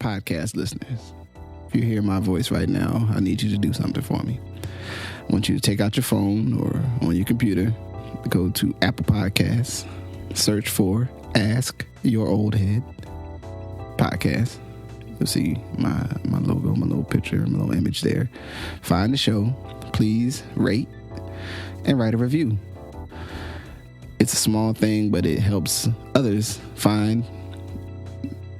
podcast listeners, if you hear my voice right now, I need you to do something for me. I want you to take out your phone or on your computer, go to Apple Podcasts, search for Ask Your Oldhead Podcast. You'll see my logo, my little picture, my little image there. Find the show. Please rate and write a review. It's a small thing, but it helps others find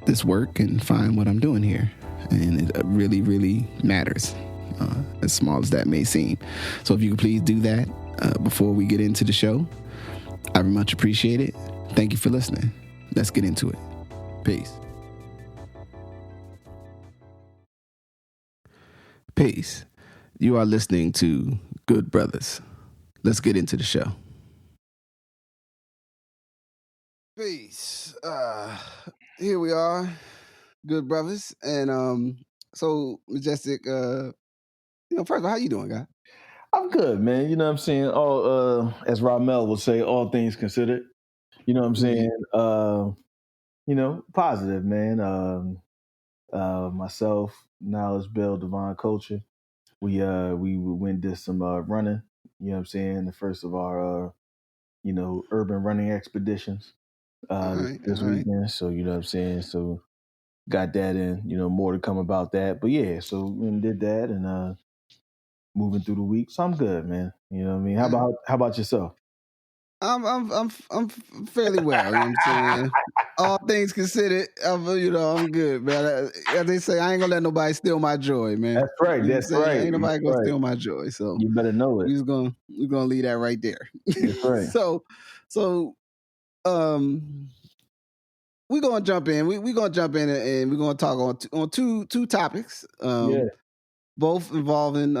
this work and find what I'm doing here. And it really, really matters, as small as that may seem. So if you could please do that before we get into the show, I very much appreciate it. Thank you for listening. Let's get into it. Peace. Peace. You are listening to Good Brothers. Let's get into the show. Peace. Here we are, Good Brothers. And so Majestic, first of all, how you doing, guy? I'm good, man. You know what I'm saying? All as Ramel would say, all things considered. You know what I'm saying? Positive, man. Myself, Knowledge Bill, Divine Culture. We went did some running, you know what I'm saying? The first of our urban running expeditions this weekend. So you know what I'm saying? So got that in, more to come about that. But yeah, so we did that and moving through the week. So I'm good, man. You know what I mean? How about yourself? I'm fairly well, you know what I'm saying? All things considered, I'm good, man. As they say, I ain't gonna let nobody steal my joy, man. That's right. That's right. Ain't nobody gonna steal my joy. So you better know it. We're gonna leave that right there. That's right. So we're gonna jump in. We're gonna jump in and we're gonna talk on two topics. Both involving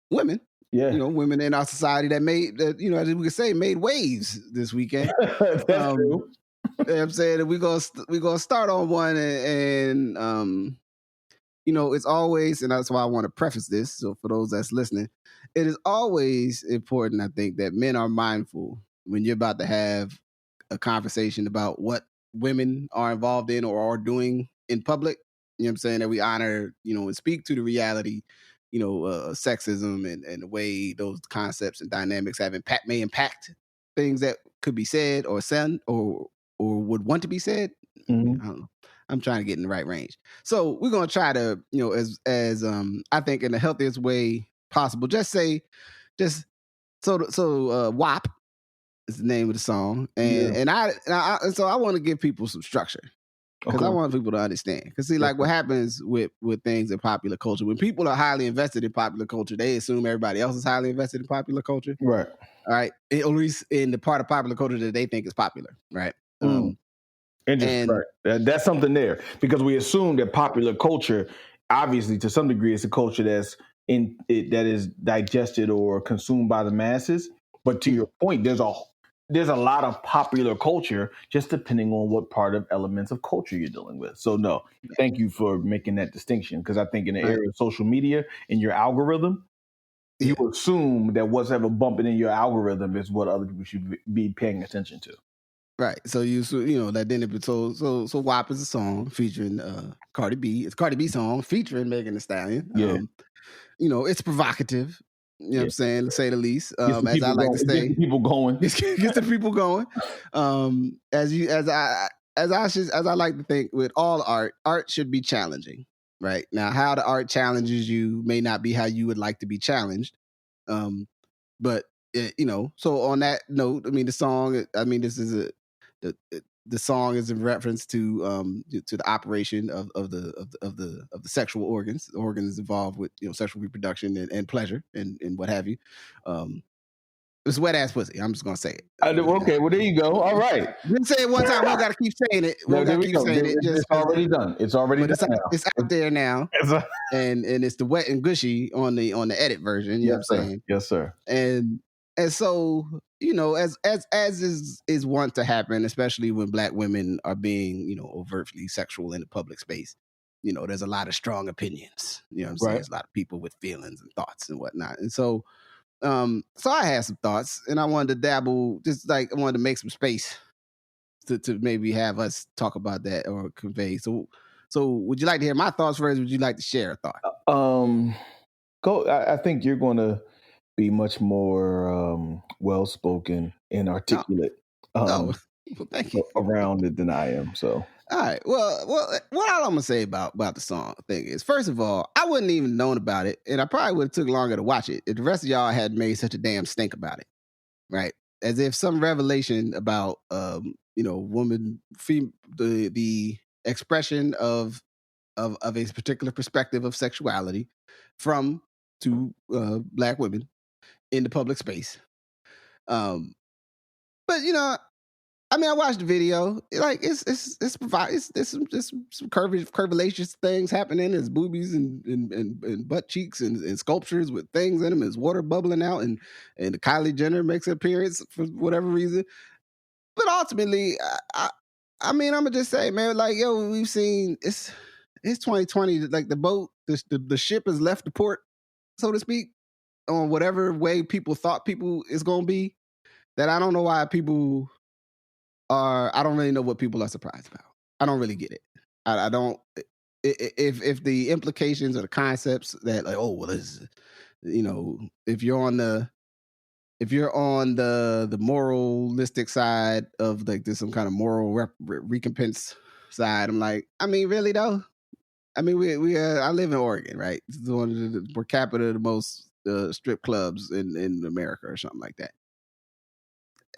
women. Yeah. Women in our society that made as we could say, made waves this weekend. That's true. You know what I'm saying? We're gonna start on one and it's always, and that's why I want to preface this. So for those that's listening, it is always important, I think, that men are mindful when you're about to have a conversation about what women are involved in or are doing in public. You know what I'm saying? That we honor, and speak to the reality, sexism and the way those concepts and dynamics may impact things that could be said or said or would want to be said. Mm-hmm. I don't know. I'm trying to get in the right range. So we're gonna try to, as I think in the healthiest way possible. WAP is the name of the song, and so I want to give people some structure. Because I want people to understand. Because see, like what happens with things in popular culture, when people are highly invested in popular culture, they assume everybody else is highly invested in popular culture. Right. All right. At least in the part of popular culture that they think is popular. Right. Interesting. Right. That's something there. Because we assume that popular culture, obviously, to some degree, is a culture that is digested or consumed by the masses. But to your point, there's a lot of popular culture, just depending on what part of elements of culture you're dealing with. So no, thank you for making that distinction. Because I think in the area of social media, in your algorithm, you assume that what's ever bumping in your algorithm is what other people should be paying attention to. Right. So that then so WAP is a song featuring Cardi-B. It's a Cardi-B song featuring Megan Thee Stallion. Yeah. It's provocative. You know what I'm saying, to say the least. As I like to say, get the people going. Get the people going. As I like to think, with all art should be challenging. Right now, how the art challenges you may not be how you would like to be challenged. But so on that note, I mean, the song. I mean, this is the song is in reference to the operation of the sexual organs. The organs involved with sexual reproduction and pleasure and what have you. It's wet ass pussy. I'm just gonna say it. Okay, well there you go. All right. Didn't say it one time. We don't gotta keep saying it. We don't gotta keep saying it. It's already done. It's already done. It's out there now. And it's the wet and gushy on the edit version. You know what I'm saying? Yes, sir. And so as is wont to happen, especially when Black women are being overtly sexual in the public space. There's a lot of strong opinions. You know what I'm saying? There's a lot of people with feelings and thoughts and whatnot. And so I had some thoughts, and I wanted to dabble, I wanted to make some space to maybe have us talk about that or convey. So So would you like to hear my thoughts first? Or would you like to share a thought? I think you're going to be much more well-spoken and articulate well, thank you. around it than I am. So, all right. Well, what I'm gonna say about the song thing is, first of all, I wouldn't even known about it, and I probably would have took longer to watch it if the rest of y'all had made such a damn stink about it, right? As if some revelation about woman, the expression of a particular perspective of sexuality from two black women in the public space. But I watched the video. Like it's some curvaceous things happening. There's boobies and butt cheeks and sculptures with things in them. There's water bubbling out, and Kylie Jenner makes an appearance for whatever reason. But ultimately, I'm gonna just say, man, like, yo, we've seen it's 2020. Like the ship has left the port, so to speak, on whatever way people thought people is gonna be. That I don't know why people are. I don't really know what people are surprised about. I don't really get it. I don't. If the implications or the concepts that, like, oh well, this, if you're on the moralistic side of, like, there's some kind of moral recompense side, I'm like, really though? I live in Oregon, right? This is one of the per capita the most strip clubs in America or something like that.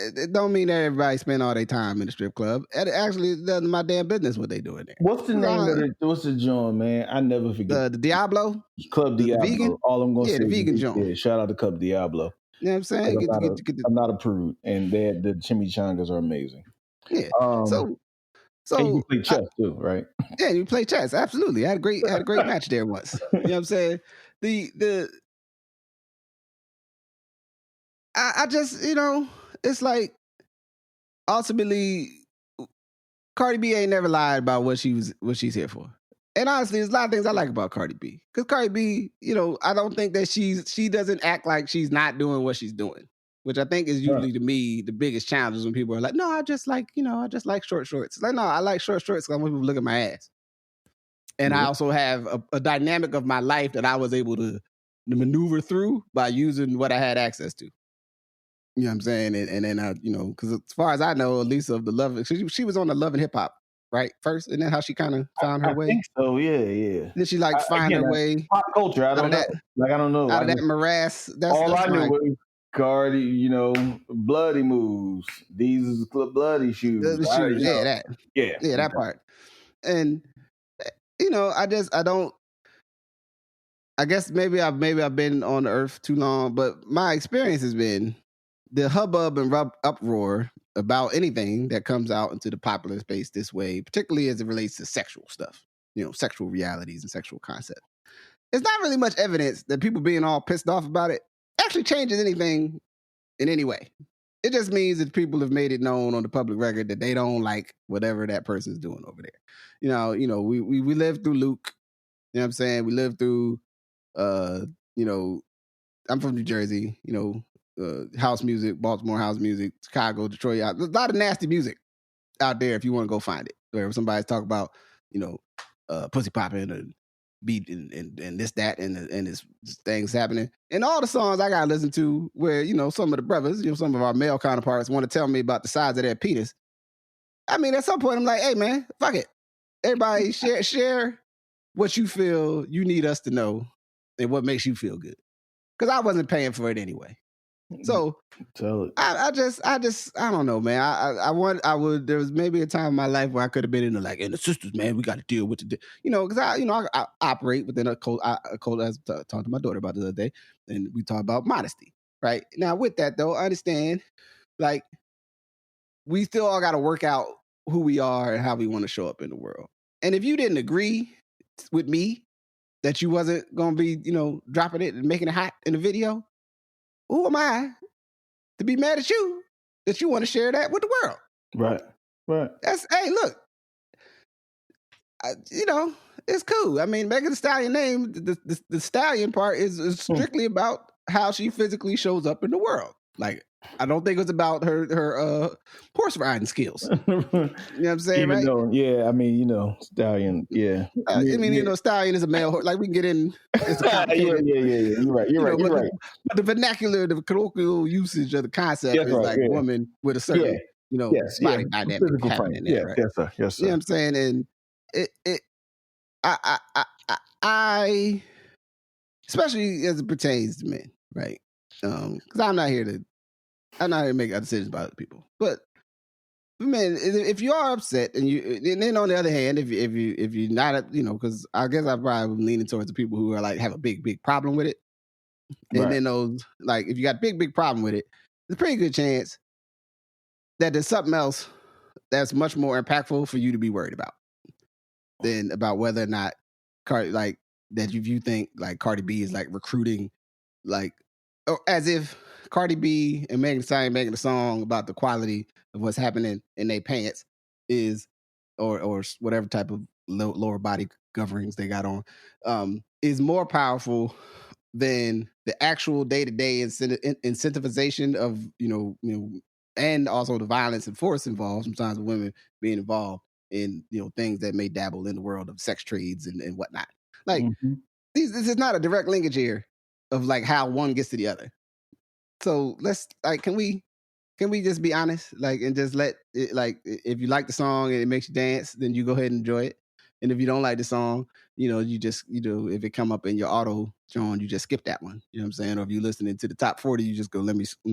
It don't mean that everybody spend all their time in the strip club. It actually doesn't my damn business what they doing there. What's the name of it? What's the joint, man? I never forget. The Diablo? Club Diablo. The vegan? All I'm going to say the vegan joint. Yeah, shout out to Club Diablo. You know what I'm saying? I'm not a prude, and the chimichangas are amazing. Yeah. So and you play chess too, right? Yeah, you play chess. Absolutely. I had a great match there once. You know what I'm saying? I just, it's like, ultimately, Cardi-B ain't never lied about what she's here for. And honestly, there's a lot of things I like about Cardi-B. Because Cardi-B, I don't think that she doesn't act like she's not doing what she's doing. Which I think is usually, to me, the biggest challenge is when people are like, no, I just like short shorts. It's like, no, I like short shorts because I want people to look at my ass. And I also have a dynamic of my life that I was able to maneuver through by using what I had access to. You know what I'm saying? And then, because as far as I know, Lisa of the Love, she was on the Love and Hip Hop, right? First, and then how she kind of found her way. I think so, yeah. Then she find her way. Pop culture, I don't know. I don't know. Out of that morass. All I knew was Cardi, bloody moves. These is bloody shoes. That part. And I guess maybe I've been on the earth too long, but my experience has been the hubbub and uproar about anything that comes out into the popular space this way, particularly as it relates to sexual stuff, sexual realities and sexual concepts. It's not really much evidence that people being all pissed off about it actually changes anything in any way. It just means that people have made it known on the public record that they don't like whatever that person's doing over there. We lived through Luke. You know what I'm saying? We lived through, I'm from New Jersey, house music, Baltimore house music, Chicago, Detroit. There's a lot of nasty music out there if you want to go find it. Where somebody's talking about, pussy popping and beat and this, that, and this things happening. And all the songs I got to listen to where, some of the brothers, some of our male counterparts want to tell me about the size of their penis. At some point I'm like, hey man, fuck it. Everybody share what you feel you need us to know and what makes you feel good. Because I wasn't paying for it anyway. So I don't know, man. There was maybe a time in my life where I could have been in the sisters, man, we got to deal with because I operate within a code. I was talking to my daughter about the other day, and we talk about modesty, right? Now with that though, I understand, like, we still all got to work out who we are and how we want to show up in the world. And if you didn't agree with me that you wasn't going to be, dropping it and making it hot in the video, who am I to be mad at you that you want to share that with the world? Right. Hey, look, it's cool. Megan Thee Stallion name, the Stallion part is strictly about how she physically shows up in the world. Like, I don't think it was about her horse riding skills. You know what I'm saying, Even right? though, I mean, Stallion, yeah. Stallion is a male horse. Like, we can get in. It's a complicated. Yeah. You're right. But the vernacular, the colloquial usage of the concept is like woman with a certain, body dynamic happening in there, right? Yes, sir. You know what I'm saying? And I especially as it pertains to men, right? Because I'm not here to make decisions about other people. But man, if you are upset, and then on the other hand, if you're not, because I guess I'm probably leaning towards the people who are like have a big problem with it, and then those, like, if you got a big problem with it, there's a pretty good chance that there's something else that's much more impactful for you to be worried about than about whether or not that you think like Cardi-B is like recruiting, like, or as if Cardi-B and Megan Thee Stallion making a song about the quality of what's happening in their pants is, or whatever type of lower body coverings they got on, is more powerful than the actual day-to-day incentivization of, and also the violence and force involved, sometimes with women being involved in, things that may dabble in the world of sex trades and whatnot. Like, this is not a direct linkage here of like how one gets to the other. So let's, like, can we just be honest, like, and just let it, like, if you like the song and it makes you dance, then you go ahead and enjoy it. And if you don't like the song, you just, if it come up in your auto John, you just skip that one. You know what I'm saying? Or if you're listening to the top 40, you just go, let me skip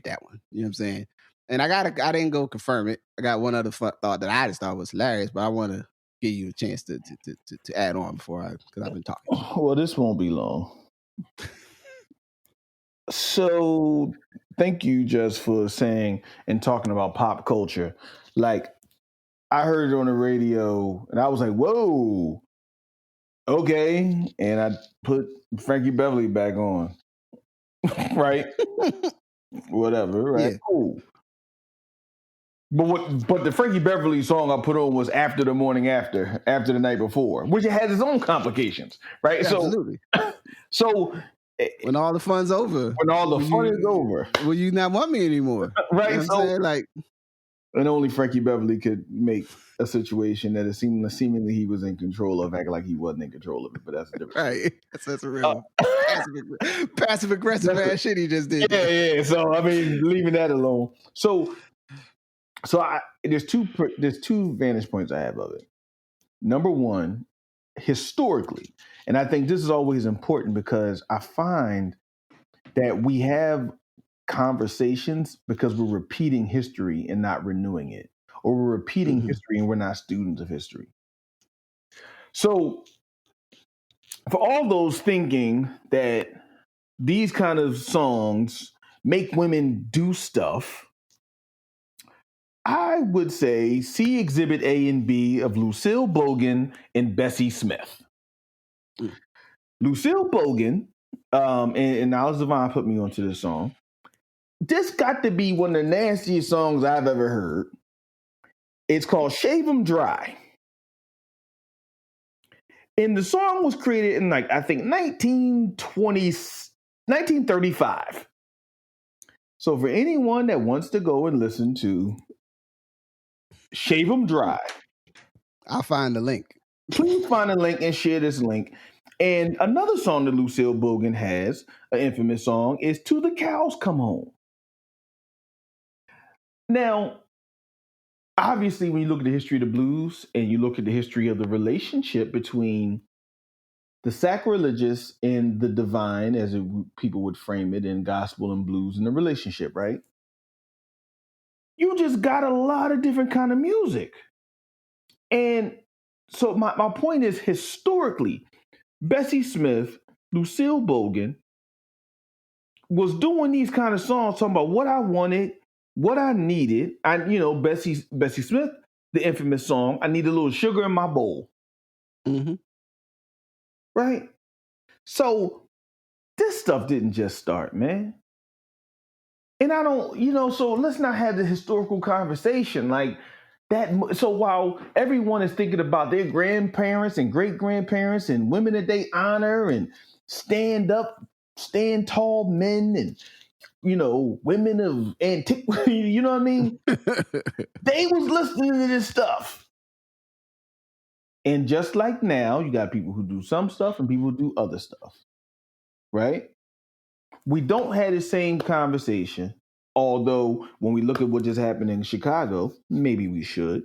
that one. You know what I'm saying? And I didn't go confirm it. I got one other thought that I just thought was hilarious, but I want to give you a chance to add on because I've been talking. Well, this won't be long. So thank you just for saying and talking about pop culture. Like, I heard it on the radio and I was like, whoa, okay. And I put Frankie Beverly back on. Right? Whatever, right? Yeah. Cool. But the Frankie Beverly song I put on was After the Morning After the night before, which it has its own complications, right? Yeah, absolutely. So when all the fun's over. When all the fun is over. Will you not want me anymore? Right. You know what I'm saying? Like, and only Frankie Beverly could make a situation that is seemingly he was in control of, act like he wasn't in control of it. But that's a different right. That's a real passive aggressive ass shit he just did. Yeah. So I mean, leaving that alone. So there's two vantage points I have of it. Number one, historically, and I think this is always important because I find that we have conversations because we're repeating history and not renewing it, or we're repeating history and we're not students of history. So for all those thinking that these kind of songs make women do stuff, I would say see Exhibit A and B of Lucille Bogan and Bessie Smith. Lucille Bogan, and Alice Devine put me onto this song. This got to be one of the nastiest songs I've ever heard. It's called Shave 'Em Dry. And the song was created in, like, I think 1935. So for anyone that wants to go and listen to Shave 'Em Dry, I'll find the link. Please find a link and share this link. And another song that Lucille Bogan has, an infamous song, is To the Cows Come Home. Now, obviously, when you look at the history of the blues and you look at the history of the relationship between the sacrilegious and the divine, as people would frame it in gospel and blues, and the relationship, right? You just got a lot of different kind of music. And so my point is, historically, Bessie Smith, Lucille Bogan was doing these kind of songs talking about what I wanted, what I needed. Bessie Smith, the infamous song, I need a little sugar in my bowl. Mm-hmm. Right? So this stuff didn't just start, man. And I don't, so let's not have the historical conversation like that. So while everyone is thinking about their grandparents and great-grandparents and women that they honor and stand tall men and women of antiquity, you know what I mean? They was listening to this stuff. And just like now, you got people who do some stuff and people who do other stuff, right? We don't have the same conversation, although when we look at what just happened in Chicago, maybe we should,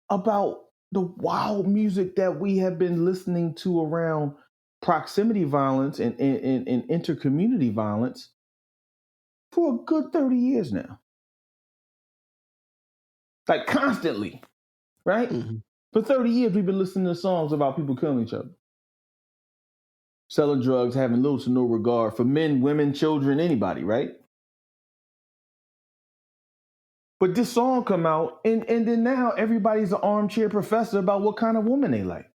about the wild music that we have been listening to around proximity violence and intercommunity violence for a good 30 years now. Like constantly, right? Mm-hmm. For 30 years, we've been listening to songs about people killing each other. Selling drugs, having little to no regard for men, women, children, anybody, right? But this song come out, and then now everybody's an armchair professor about what kind of woman they like.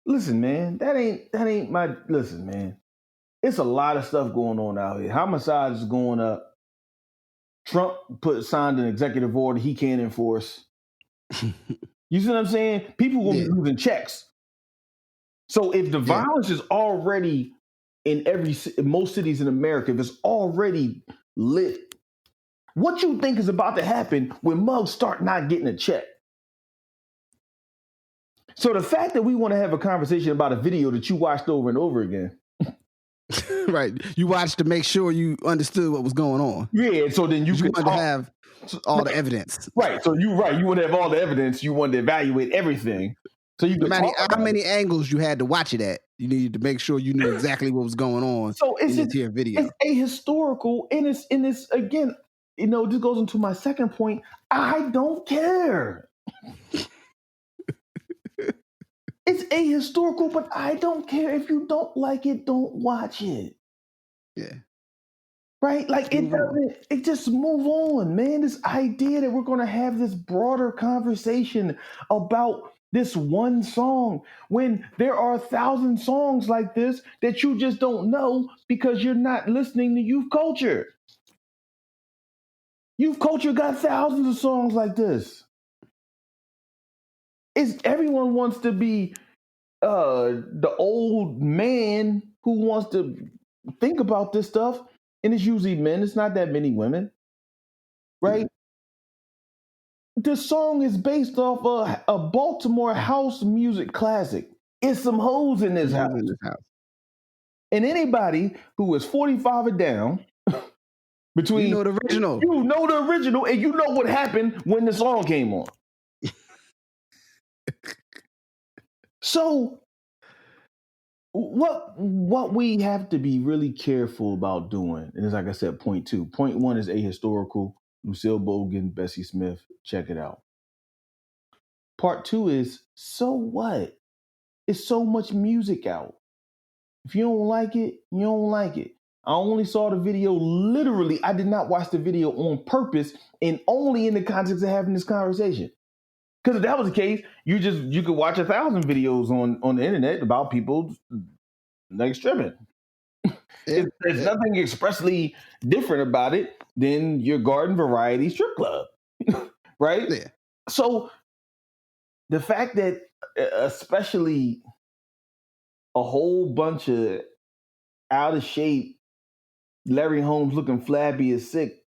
Listen, man, that ain't my, listen, man. It's a lot of stuff going on out here. Homicide is going up. Trump signed an executive order he can't enforce. You see what I'm saying? People will be losing checks. So if the violence is already in most cities in America, if it's already lit, what you think is about to happen when mugs start not getting a check? So the fact that we want to have a conversation about a video that you watched over and over again. Right. You watched to make sure you understood what was going on. Yeah. So then you wanted to have all the evidence. Right. So you want to have all the evidence. You want to evaluate everything. So you no matter how many angles you had to watch it at, you needed to make sure you knew exactly what was going on. So it's in the video. It's ahistorical, and it's again, this goes into my second point. I don't care. It's ahistorical, but I don't care. If you don't like it, don't watch it. Yeah. Right? Like it just move on, man. This idea that we're going to have this broader conversation about this one song when there are 1,000 songs like this that you just don't know because you're not listening to youth culture. Youth culture got thousands of songs like this. Everyone wants to be the old man who wants to think about this stuff, and it's usually men. It's not that many women, right? The song is based off a Baltimore house music classic. It's some hoes in this house. And anybody who is 45 or down, between the original, and you know what happened when the song came on. So, what we have to be really careful about doing, and it's like I said, point 2. Point 1 is ahistorical. Lucille Bogan, Bessie Smith, check it out. Part 2 is, so what? It's so much music out. If you don't like it, you don't like it. I only saw the video, literally, I did not watch the video on purpose and only in the context of having this conversation. Because if that was the case, you could watch 1,000 videos on the internet about people like stripping. There's nothing expressly different about it than your garden variety strip club, right? Yeah. So the fact that especially a whole bunch of out of shape, Larry Holmes looking flabby as sick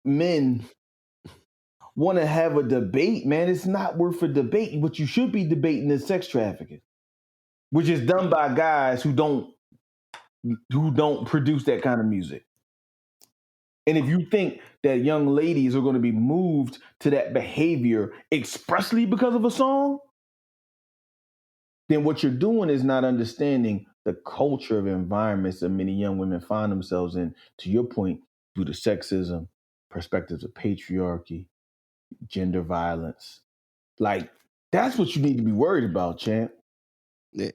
men want to have a debate, man, it's not worth a debate. What you should be debating is sex trafficking, which is done by guys who don't produce that kind of music. And if you think that young ladies are going to be moved to that behavior expressly because of a song, then what you're doing is not understanding the culture of environments that many young women find themselves in, to your point, due to sexism, perspectives of patriarchy, gender violence. Like, that's what you need to be worried about, champ. Yeah.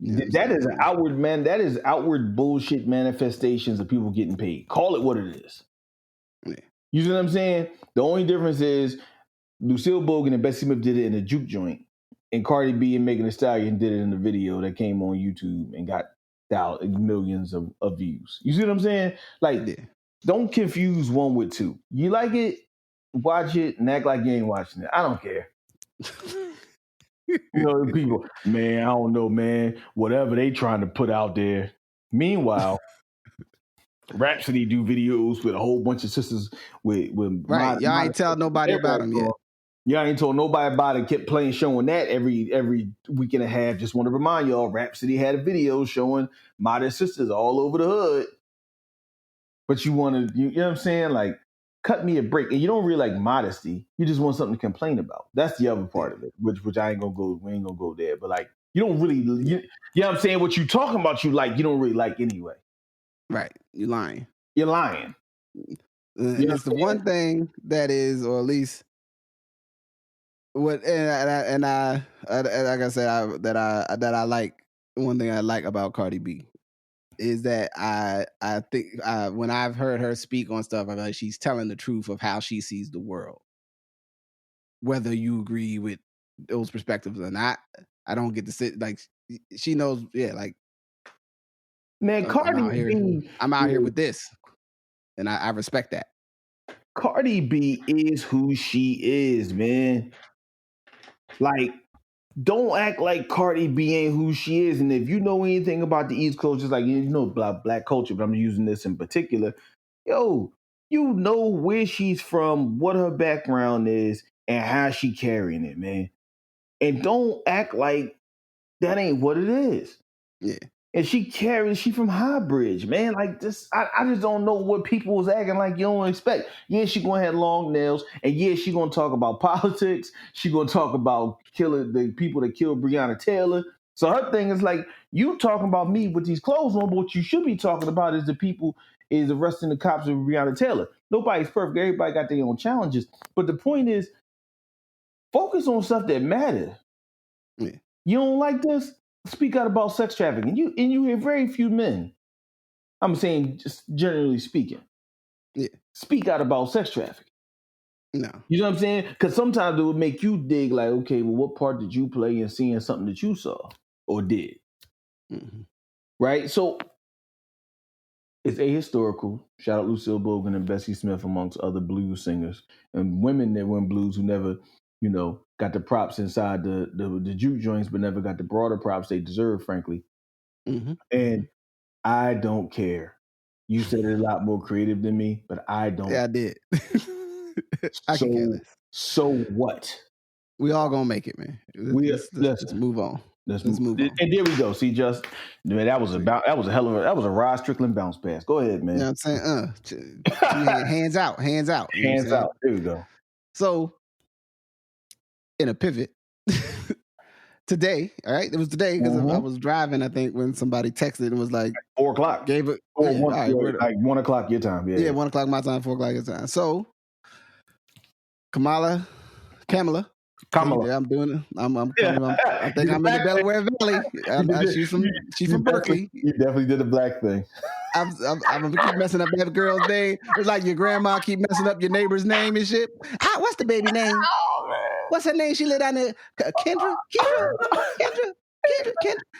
That is an outward, man. That is outward bullshit manifestations of people getting paid. Call it what it is. Yeah. You see what I'm saying? The only difference is Lucille Bogan and Bessie Smith did it in a juke joint, and Cardi-B and Megan Thee Stallion did it in a video that came on YouTube and got millions of views. You see what I'm saying? Like, don't confuse one with two. You like it, watch it, and act like you ain't watching it. I don't care. People, man, I don't know, man. Whatever they trying to put out there, Meanwhile, Rhapsody do videos with a whole bunch of sisters with right. Y'all ain't tell nobody about them yet. Y'all ain't told nobody about it. Kept playing, showing that every week and a half. Just want to remind y'all, Rhapsody had a video showing modest sisters all over the hood. But you want to, you know what I'm saying? Like, cut me a break. And you don't really like modesty. You just want something to complain about. That's the other part of it, which I ain't gonna go. We ain't gonna go there. But like, you don't really, you know what I'm saying? What you talking about, you like, you don't really like anyway. Right. You're lying. You're lying. It's the one thing that is, or at least. What and I like I said that I like, one thing I like about Cardi-B is that I think when I've heard her speak on stuff, I'm like, she's telling the truth of how she sees the world. Whether you agree with those perspectives or not, I don't get to sit like she knows. Yeah, like, man, Cardi-B, I'm out here with this, and I respect that. Cardi-B is who she is, man. Like, don't act like Cardi-B ain't who she is. And if you know anything about the East Coast, just like, you know, black culture, but I'm using this in particular, yo, you know where she's from, what her background is, and how she carrying it, man. And don't act like that ain't what it is. Yeah. And she from Highbridge, man. Like this, I just don't know what people was acting like you don't expect. Yeah, she gonna have long nails, and yeah, she gonna talk about politics. She gonna talk about killing the people that killed Breonna Taylor. So her thing is like, you talking about me with these clothes on, but what you should be talking about is the people is arresting the cops of Breonna Taylor. Nobody's perfect. Everybody got their own challenges. But the point is, focus on stuff that matters. Yeah. You don't like this? Speak out about sex trafficking. You hear very few men. I'm saying, just generally speaking. Yeah. Speak out about sex trafficking. No. You know what I'm saying? Because sometimes it would make you dig like, okay, well, what part did you play in seeing something that you saw or did? Mm-hmm. Right? So it's ahistorical. Shout out Lucille Bogan and Bessie Smith amongst other blues singers and women that went blues who never, you know, got the props inside the juke joints, but never got the broader props they deserve, frankly. Mm-hmm. And I don't care. You said it a lot more creative than me, but I don't. Yeah, I did. I can care less. So what? We all gonna make it, man. Let's move on. Let's move on. And there we go. See, man, that was a Rod Strickland bounce pass. Go ahead, man. You know what I'm saying? Hands out. Hands out. There we go. So, in a pivot, today, all right? It was today because I was driving, I think, when somebody texted and was like 4 o'clock. Gave it. Like 1 o'clock your time. Yeah, 1 o'clock my time, 4 o'clock your time. So, Kamala. I'm doing it. I think I'm in the Delaware Valley. She's from Berkeley. You definitely did a black thing. I'm gonna keep messing up that girl's name. It's like your grandma keep messing up your neighbor's name and shit. What's the baby name? Oh man, what's her name? She lived down there. Kendra.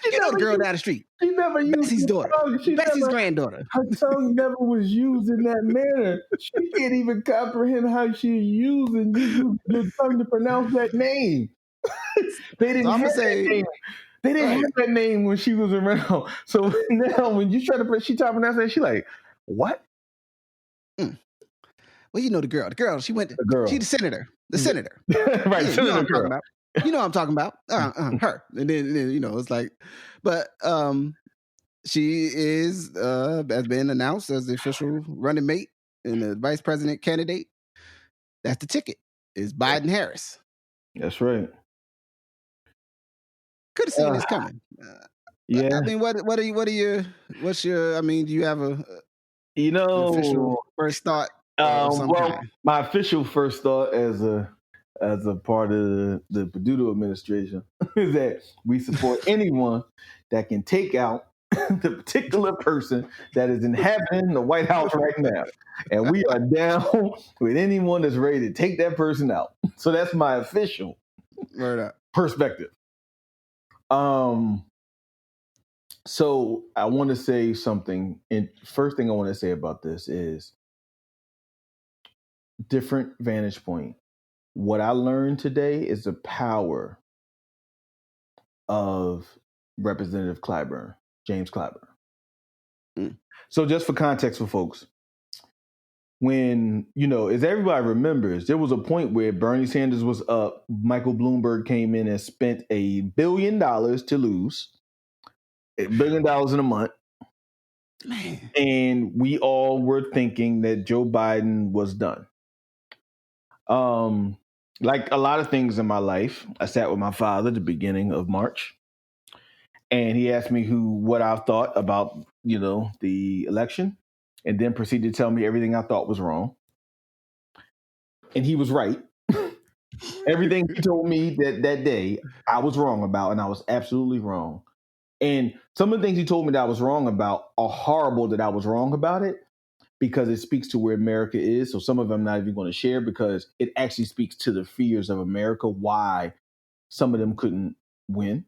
You know the girl down the street. She never used Bessie's daughter. Bessie's granddaughter. Her tongue never was used in that manner. She can't even comprehend how she's using your tongue to pronounce that name. They didn't have that name. They didn't have that name when she was around. So now when you try to she try to pronounce that, she like, what? Well, you know the girl. The girl, she went. She's the senator. The senator. Right, yeah, senator girl. You know what I'm talking about. Her. And then, you know, it's like, but she has been announced as the official running mate and the vice president candidate. That's the ticket. Is Biden Harris. That's right. Could have seen this coming. Yeah. I mean, what's your, I mean, do you have an official first thought? Well, my official first thought as a part of the Peduto administration is that we support anyone that can take out the particular person that is inhabiting the White House right now. And we are down with anyone that's ready to take that person out. So that's my official perspective. So I want to say something. And first thing I want to say about this is different vantage point. What I learned today is the power of Representative James Clyburn. So just for context for folks, when, as everybody remembers, there was a point where Bernie Sanders was up, Michael Bloomberg came in and spent $1 billion to lose, $1 billion in a month. Man. And we all were thinking that Joe Biden was done. Like a lot of things in my life, I sat with my father at the beginning of March, and he asked me what I thought about, the election, and then proceeded to tell me everything I thought was wrong. And he was right. Everything he told me that day, I was wrong about, and I was absolutely wrong. And some of the things he told me that I was wrong about are horrible that I was wrong about it, because it speaks to where America is. So some of them I'm not even going to share, because it actually speaks to the fears of America, why some of them couldn't win.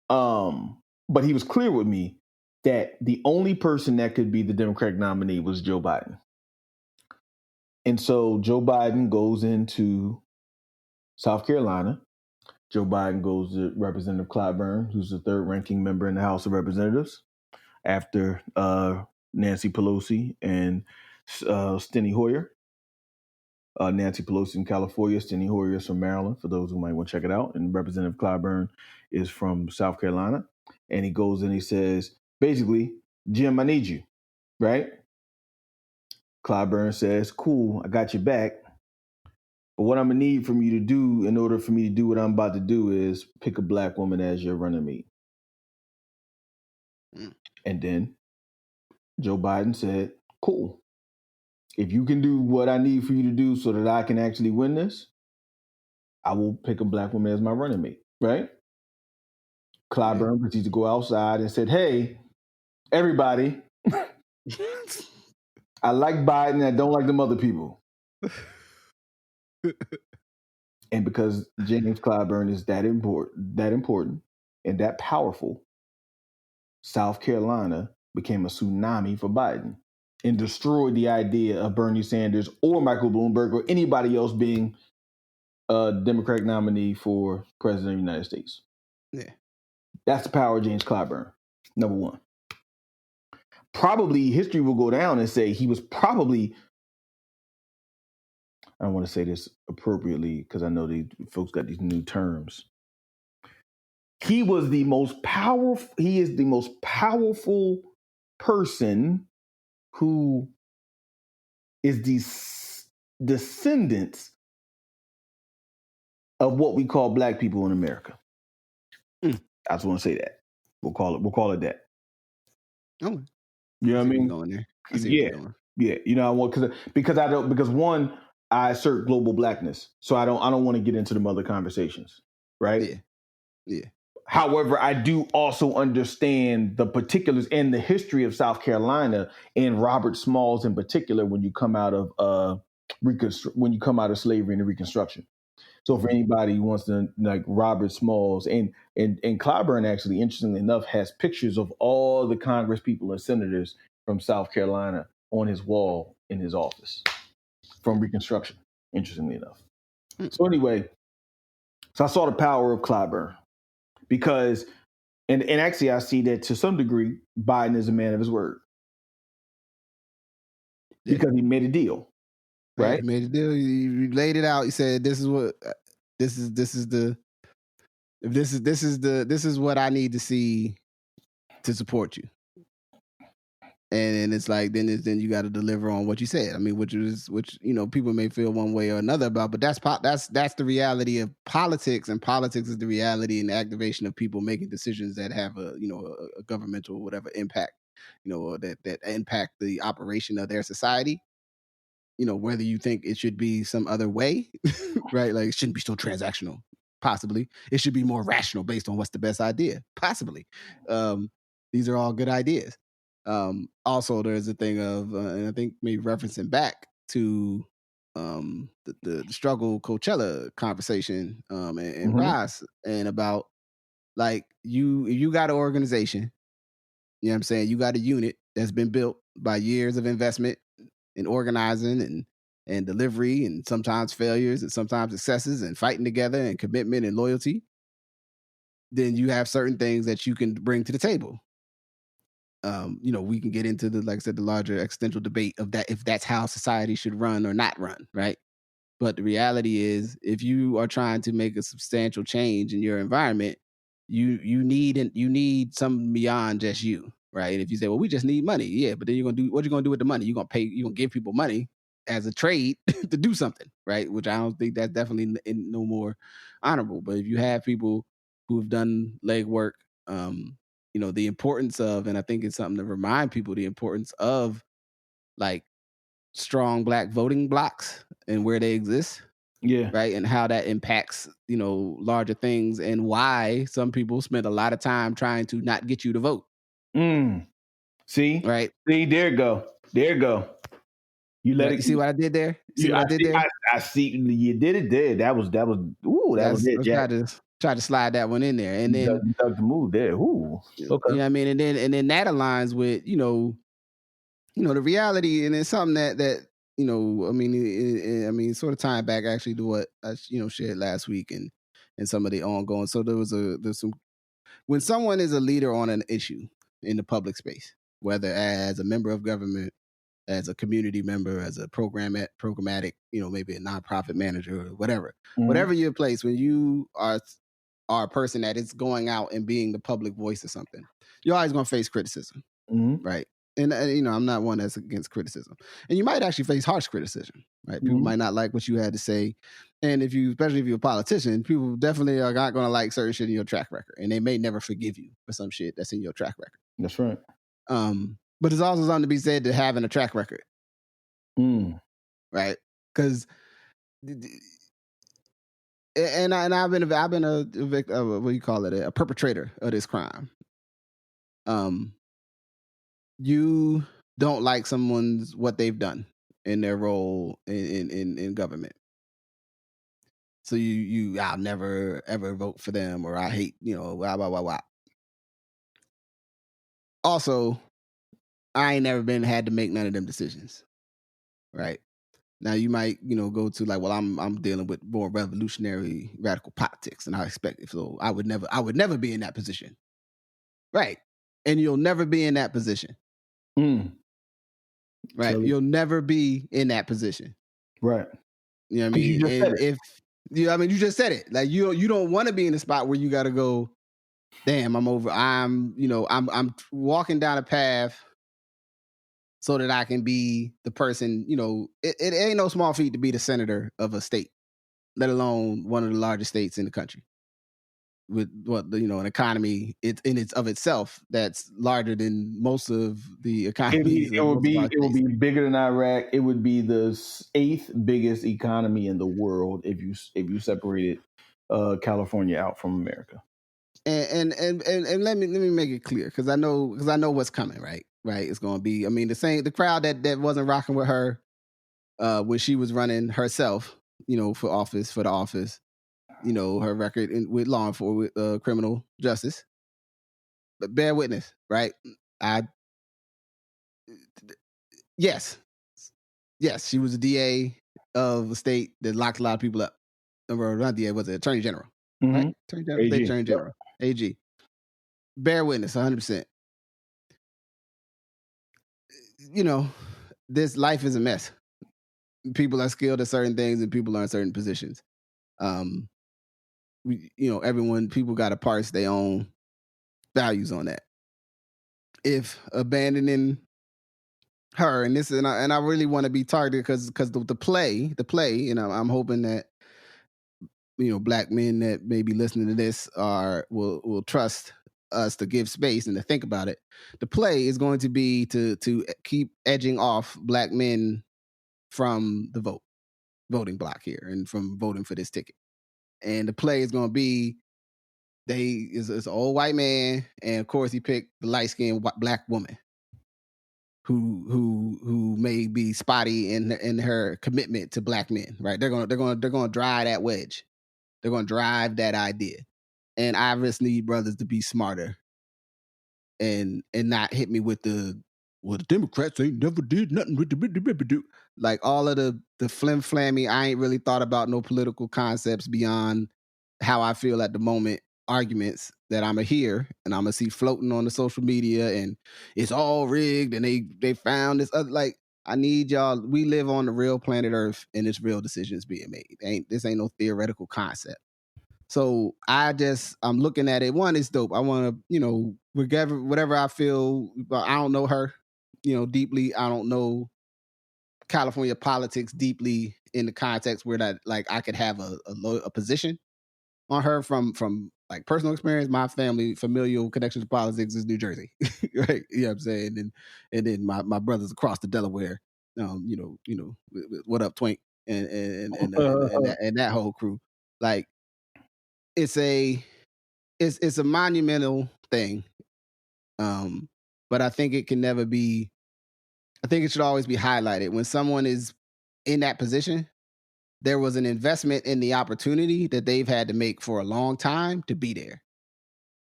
But he was clear with me that the only person that could be the Democratic nominee was Joe Biden. And so Joe Biden goes into South Carolina. Joe Biden goes to Representative Clyburn, who's the third ranking member in the House of Representatives, after Nancy Pelosi and Steny Hoyer. Nancy Pelosi in California, Steny Hoyer is from Maryland, for those who might want to check it out. And Representative Clyburn is from South Carolina. And he goes and he says, basically, Jim, I need you, right? Clyburn says, cool, I got your back. But what I'm going to need from you to do in order for me to do what I'm about to do is pick a black woman as your running mate. And then Joe Biden said, cool. If you can do what I need for you to do so that I can actually win this, I will pick a black woman as my running mate, right? Clyburn proceeded to go outside and said, hey, everybody, I like Biden and I don't like them other people. And because James Clyburn is that important and that powerful, South Carolina became a tsunami for Biden and destroyed the idea of Bernie Sanders or Michael Bloomberg or anybody else being a Democratic nominee for president of the United States. Yeah. That's the power of James Clyburn, number one. Probably history will go down and say he was probably, I don't want to say this appropriately because I know these folks got these new terms. He is the most powerful person who is the descendants of what we call black people in America. I just want to say that. We'll call it that. Oh, you know what I mean? Going there. Yeah. You know, I want because one, I assert global blackness, so I don't want to get into the other conversations, right? Yeah. However, I do also understand the particulars and the history of South Carolina and Robert Smalls in particular when you come out of slavery and the Reconstruction. So for anybody who wants to, like, Robert Smalls and Clyburn, actually, interestingly enough, has pictures of all the Congress people and senators from South Carolina on his wall in his office from Reconstruction, interestingly enough. So anyway, so I saw the power of Clyburn because, and actually I see that to some degree, Biden is a man of his word because he made a deal. Right, he made a deal. You laid it out. He said, "This is what I need to see to support you." And it's like then you got to deliver on what you said. I mean, which people may feel one way or another about, but that's the reality of politics, and politics is the reality and the activation of people making decisions that have a governmental whatever impact, or that impact the operation of their society. Whether you think it should be some other way, right? Like, it shouldn't be so transactional, possibly. It should be more rational based on what's the best idea, possibly. These are all good ideas. Also, there's a thing of, and I think maybe referencing back to the struggle Coachella conversation and Ross, and about, like, you got an organization, you know what I'm saying? You got a unit that's been built by years of investment in organizing and delivery, and sometimes failures and sometimes successes, and fighting together and commitment and loyalty. Then you have certain things that you can bring to the table. we can get into like I said, the larger existential debate of that, if that's how society should run or not run, right? But the reality is, if you are trying to make a substantial change in your environment, you need something beyond just you, right? And if you say, well, we just need money, yeah, but then what you're gonna do with the money? You're gonna give people money as a trade to do something, right? Which I don't think that's definitely no more honorable. But if you have people who have done legwork, the importance of, and I think it's something to remind people the importance of, like, strong Black voting blocks and where they exist. Yeah. Right. And how that impacts, larger things, and why some people spend a lot of time trying to not get you to vote. See? Right. See, there you go. You let it. You see what I did there? I see you did it there. That was was it. Yeah. Try to slide that one in there, and then the move there. Ooh. Okay. You know what I mean? And then that aligns with, the reality, and it's something that sort of tying back actually to what I shared last week and some of the ongoing. So there's some, when someone is a leader on an issue in the public space, whether as a member of government, as a community member, as a programmatic, maybe a nonprofit manager or whatever, whatever your place, when you are a person that is going out and being the public voice of something, you're always going to face criticism, right? And I'm not one that's against criticism, and you might actually face harsh criticism, right? People might not like what you had to say, and especially if you're a politician, people definitely are not going to like certain shit in your track record, and they may never forgive you for some shit that's in your track record. That's right. But there's also something to be said to having a track record, right? Because, and I've been a victim, what do you call it, a perpetrator of this crime. You don't like what they've done in their role in government, so I'll never ever vote for them, or I hate, blah blah blah blah. Also, I ain't never had to make none of them decisions, right? Now you might, go to like, well, I'm dealing with more revolutionary radical politics, and I expect it, so I would never be in that position, right? And you'll never be in that position. Right. So, you'll never be in that position. Right. You know what I mean? You just said it. Like, you don't want to be in a spot where you got to go, damn, I'm walking down a path so that I can be the person, it ain't no small feat to be the senator of a state, let alone one of the largest states in the country, with an economy of itself that's larger than most of the economies. It would be bigger than Iraq. It would be the 8th biggest economy in the world if you separated California out from America. And let me make it clear, because I know what's coming. Right. It's going to be, the crowd that wasn't rocking with her when she was running herself, for the office. Her record with law enforcement, with criminal justice. But bear witness, right? Yes, she was a DA of a state that locked a lot of people up. Or not DA, was it Attorney General? Right? Attorney General, State Attorney General, AG. Bear witness, 100%. This life is a mess. People are skilled at certain things, and people are in certain positions. People got to parse their own values on that. If abandoning her, and I really want to be targeted because the play, I'm hoping that Black men that may be listening to this will trust us to give space and to think about it. The play is going to be to keep edging off Black men from the voting block here, and from voting for this ticket. And the play is going to be, it's an old white man, and of course he picked the light-skinned Black woman who may be spotty in her commitment to Black men. Right? They're going to drive that wedge. They're going to drive that idea. And I just need brothers to be smarter and not hit me with the Democrats ain't never did nothing with the like all of the flim-flammy. I ain't really thought about no political concepts beyond how I feel at the moment arguments that I'm going to hear and I'm going to see floating on the social media and it's all rigged and they found this other, like, I need y'all. We live on the real planet Earth and it's real decisions being made. This ain't no theoretical concept. So I'm looking at it. One, it's dope. I want to, whatever I feel, but I don't know her, deeply. I don't know California politics deeply in the context where that, like, I could have a position on her from like personal experience. My family familial connection to politics is New Jersey, right? You know what I'm saying? And then my brothers across the Delaware, what up, Twink, and that whole crew. Like, it's a monumental thing, but I think it can never be. I think it should always be highlighted when someone is in that position. There was an investment in the opportunity that they've had to make for a long time to be there.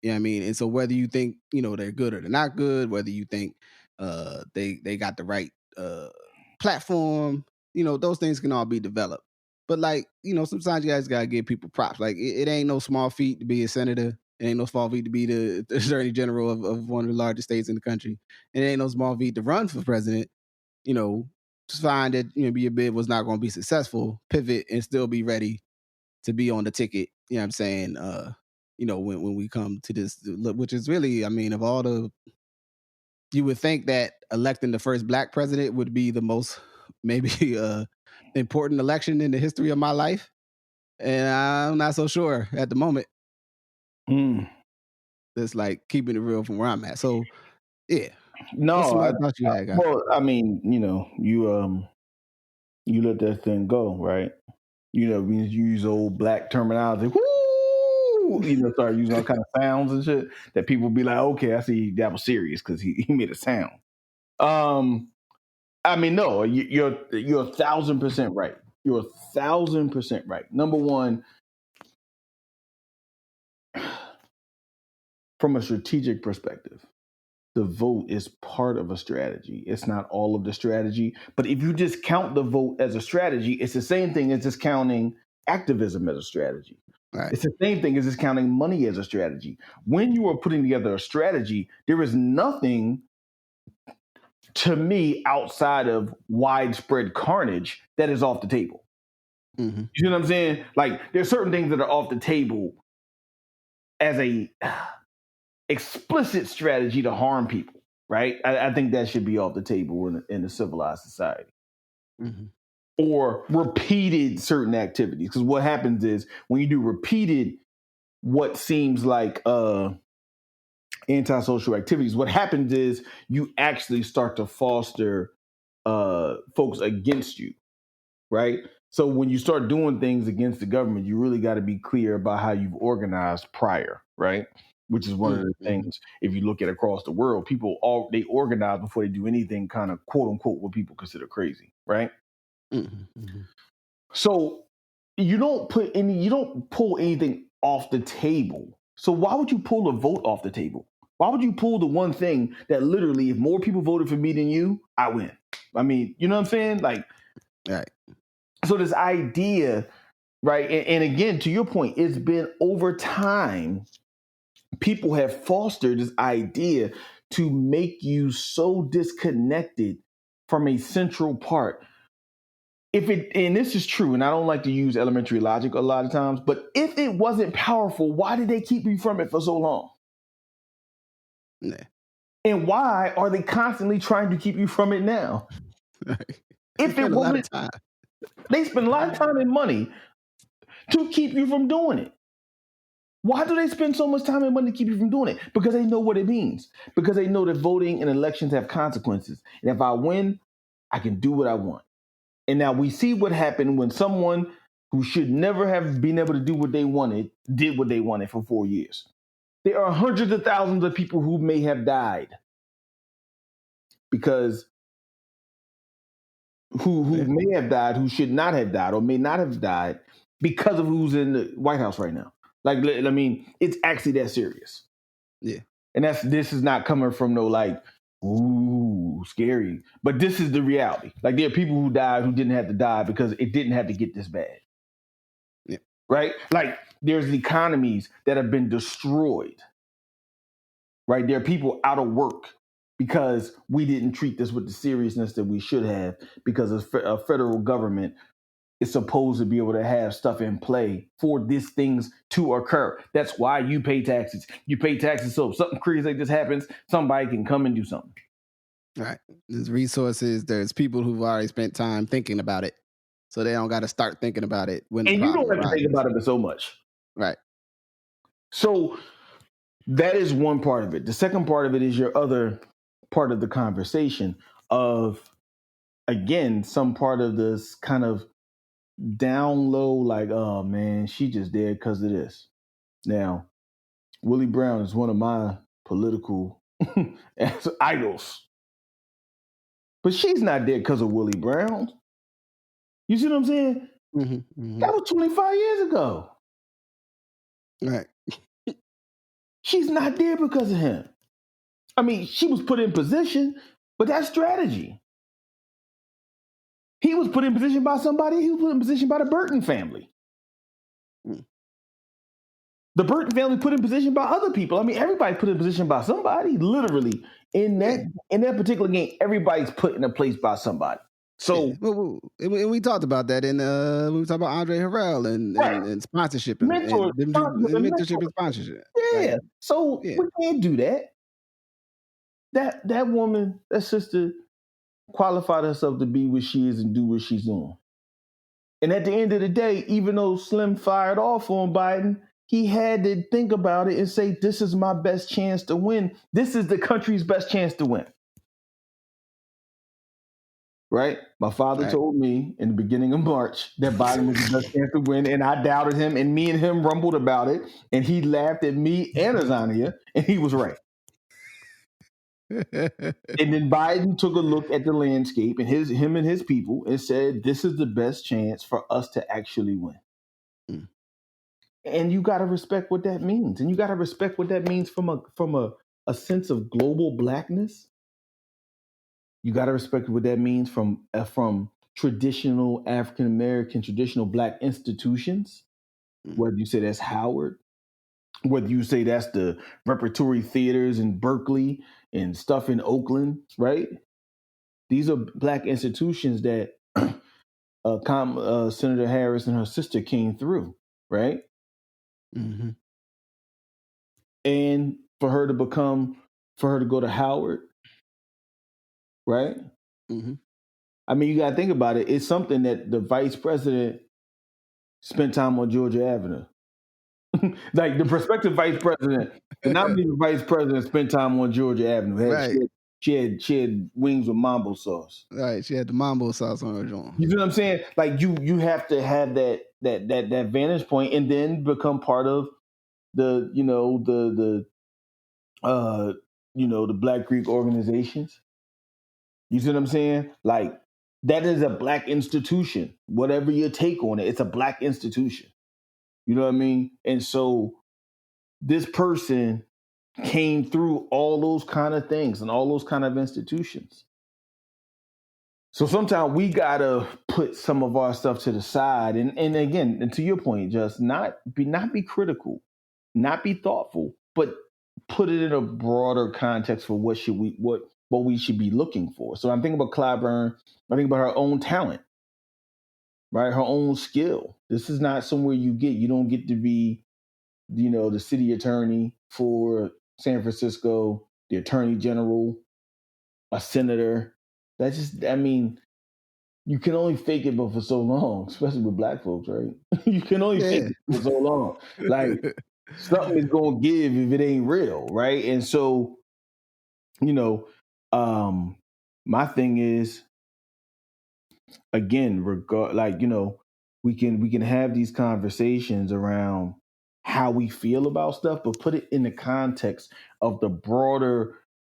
You know what I mean? And so whether you think, they're good or they're not good, whether you think they got the right platform, those things can all be developed. But, like, sometimes you guys got to give people props. Like, it ain't no small feat to be a senator. It ain't no small feat to be the attorney general of one of the largest states in the country. And it ain't no small feat to run for president. Just find that, your bid was not going to be successful, pivot and still be ready to be on the ticket. You know what I'm saying? When we come to this, which is really, I mean, of all the, you would think that electing the first black president would be the most maybe important election in the history of my life. And I'm not so sure at the moment. It's like keeping it real from where I'm at. So, yeah. No, I mean, you let that thing go, right? We use old black terminology. Woo! Start using all kind of sounds and shit that people be like, okay, I see that was serious because he made a sound. I mean, no, you're 1,000% right. You're 1,000% right. Number one, from a strategic perspective, the vote is part of a strategy. It's not all of the strategy. But if you just count the vote as a strategy, it's the same thing as just counting activism as a strategy. Right. It's the same thing as just counting money as a strategy. When you are putting together a strategy, there is nothing, to me, outside of widespread carnage that is off the table. Mm-hmm. You know what I'm saying? Like, there's certain things that are off the table as a explicit strategy to harm people, right? I think that should be off the table in a civilized society. Mm-hmm. Or repeated certain activities. Because what happens is when you do repeated what seems like antisocial activities, what happens is you actually start to foster folks against you, right? So when you start doing things against the government, you really got to be clear about how you've organized prior, right? Which is one of the things, if you look at across the world, people they organize before they do anything kind of quote unquote what people consider crazy, right? Mm-hmm. So you don't pull anything off the table. So why would you pull a vote off the table? Why would you pull the one thing that literally, if more people voted for me than you, I win? I mean, you know what I'm saying? Like, right. So this idea, right? And again, to your point, it's been over time. People have fostered this idea to make you so disconnected from a central part. And this is true, and I don't like to use elementary logic a lot of times, but if it wasn't powerful, why did they keep you from it for so long? Nah. And why are they constantly trying to keep you from it now? If it wasn't, they spend a lot of time and money to keep you from doing it. Why do they spend so much time and money to keep you from doing it? Because they know what it means. Because they know that voting and elections have consequences. And if I win, I can do what I want. And now we see what happened when someone who should never have been able to do what they wanted, did what they wanted for 4 years. There are hundreds of thousands of people who may have died because who may have died, who should not have died or may not have died because of who's in the White House right now. Like, I mean, it's actually that serious. Yeah. And this is not coming from no like, ooh, scary. But this is the reality. Like, there are people who died who didn't have to die because it didn't have to get this bad. Yeah. right? Like there's economies that have been destroyed, right? There are people out of work because we didn't treat this with the seriousness that we should have, because a federal government is supposed to be able to have stuff in play for these things to occur. That's why you pay taxes. You pay taxes so if something crazy like this happens, somebody can come and do something. Right. There's resources. There's people who've already spent time thinking about it, so they don't got to start thinking about it when. And you don't have to think about it so much. Right. So that is one part of it. The second part of it is your other part of the conversation of, again, some part of this kind of down low, like, oh man, she just dead because of this. Now, Willie Brown is one of my political idols. But she's not dead because of Willie Brown. You see what I'm saying? Mm-hmm, mm-hmm. That was 25 years ago. Right. She's not dead because of him. I mean, she was put in position, but that's strategy. He was put in position by somebody. He was put in position by the Burton family. The Burton family put in position by other people. I mean, everybody put in position by somebody. Literally, in that particular game, everybody's put in a place by somebody. So we talked about that in when we talked about Andre Harrell and sponsorship and mentorship and sponsorship. Yeah. Right? So we can't do that. That woman, that sister, qualified herself to be what she is and do what she's doing. And at the end of the day, even though Slim fired off on Biden, he had to think about it and say, this is my best chance to win. This is the country's best chance to win. Right? My father told me in the beginning of March that Biden was the best chance to win, and I doubted him, and me and him rumbled about it, and he laughed at me and Azania, and he was right. And then Biden took a look at the landscape and him and his people and said, this is the best chance for us to actually win. Mm. And you got to respect what that means. And you got to respect what that means from a sense of global blackness. You got to respect what that means from traditional African-American, traditional black institutions, whether you say that's Howard, whether you say that's the repertory theaters in Berkeley and stuff in Oakland, right? These are black institutions that Senator Harris and her sister came through, right? Mm-hmm. And for her to go to Howard, right? Mm-hmm. I mean, you got to think about it. It's something that the vice president spent time on Georgia Avenue. Like the prospective vice president, the nominated vice president spent time on Georgia Avenue. Right. She had wings with mambo sauce. Right. She had the mambo sauce on her joint. You know what I'm saying? Like you have to have that vantage point and then become part of the Black Greek organizations. You see what I'm saying? Like that is a black institution. Whatever your take on it, it's a black institution. You know what I mean? And so this person came through all those kind of things and all those kind of institutions. So sometimes we got to put some of our stuff to the side. And again, and to your point, just not be critical, not be thoughtful, but put it in a broader context for what we should be looking for. So I'm thinking about Clyburn. I think about her own talent, right? Her own skill. This is not somewhere you don't get to be, the city attorney for San Francisco, the attorney general, a senator. You can only fake it but for so long, especially with black folks, right? You can only fake it for so long. Like something is going to give if it ain't real, right? And so, my thing is, again, we can have these conversations around how we feel about stuff, but put it in the context of the broader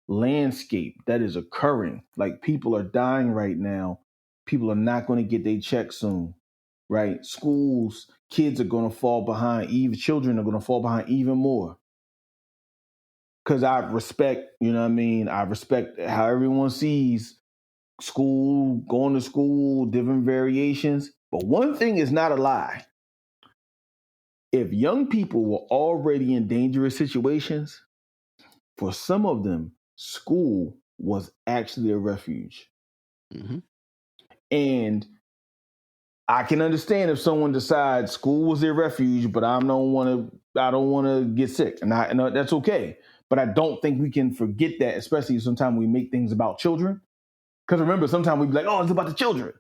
landscape that is occurring. Like people are dying right now. People are not going to get their check soon, right? Schools, kids are going to fall behind. Even children are going to fall behind even more. Because I respect, I respect how everyone sees school, going to school, different variations. But one thing is not a lie. if young people were already in dangerous situations, for some of them, school was actually a refuge. Mm-hmm. And I can understand if someone decides school was their refuge, but I don't want to get sick, and that's okay. But I don't think we can forget that, especially sometimes we make things about children. Because remember, sometimes we be like, "Oh, it's about the children."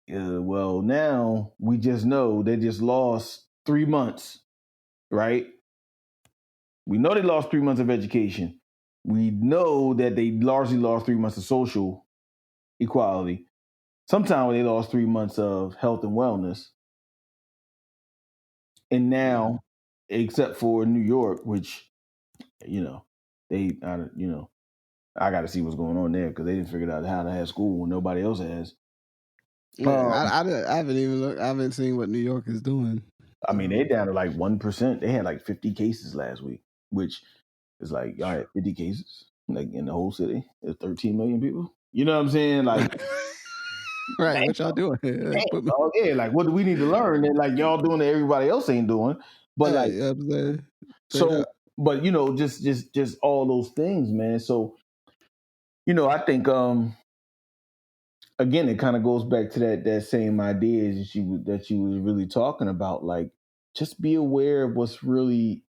Well, now we just know they just lost 3 months, right? We know they lost 3 months of education. We know that they largely lost 3 months of social equality. Sometimes they lost 3 months of health and wellness. And now, except for New York, which, I got to see what's going on there because they didn't figure out how to have school when nobody else has. I haven't even looked. I haven't seen what New York is doing. I mean, they're down to like 1%. They had like 50 cases last week, which is like, y'all had 50 cases like in the whole city. There's 13 million people. You know what I'm saying? Like, right? What y'all doing? Like, what do we need to learn that like y'all doing that everybody else ain't doing? But but just all those things, man. So, I think again, it kind of goes back to that same idea that you was really talking about. Like, just be aware of what's really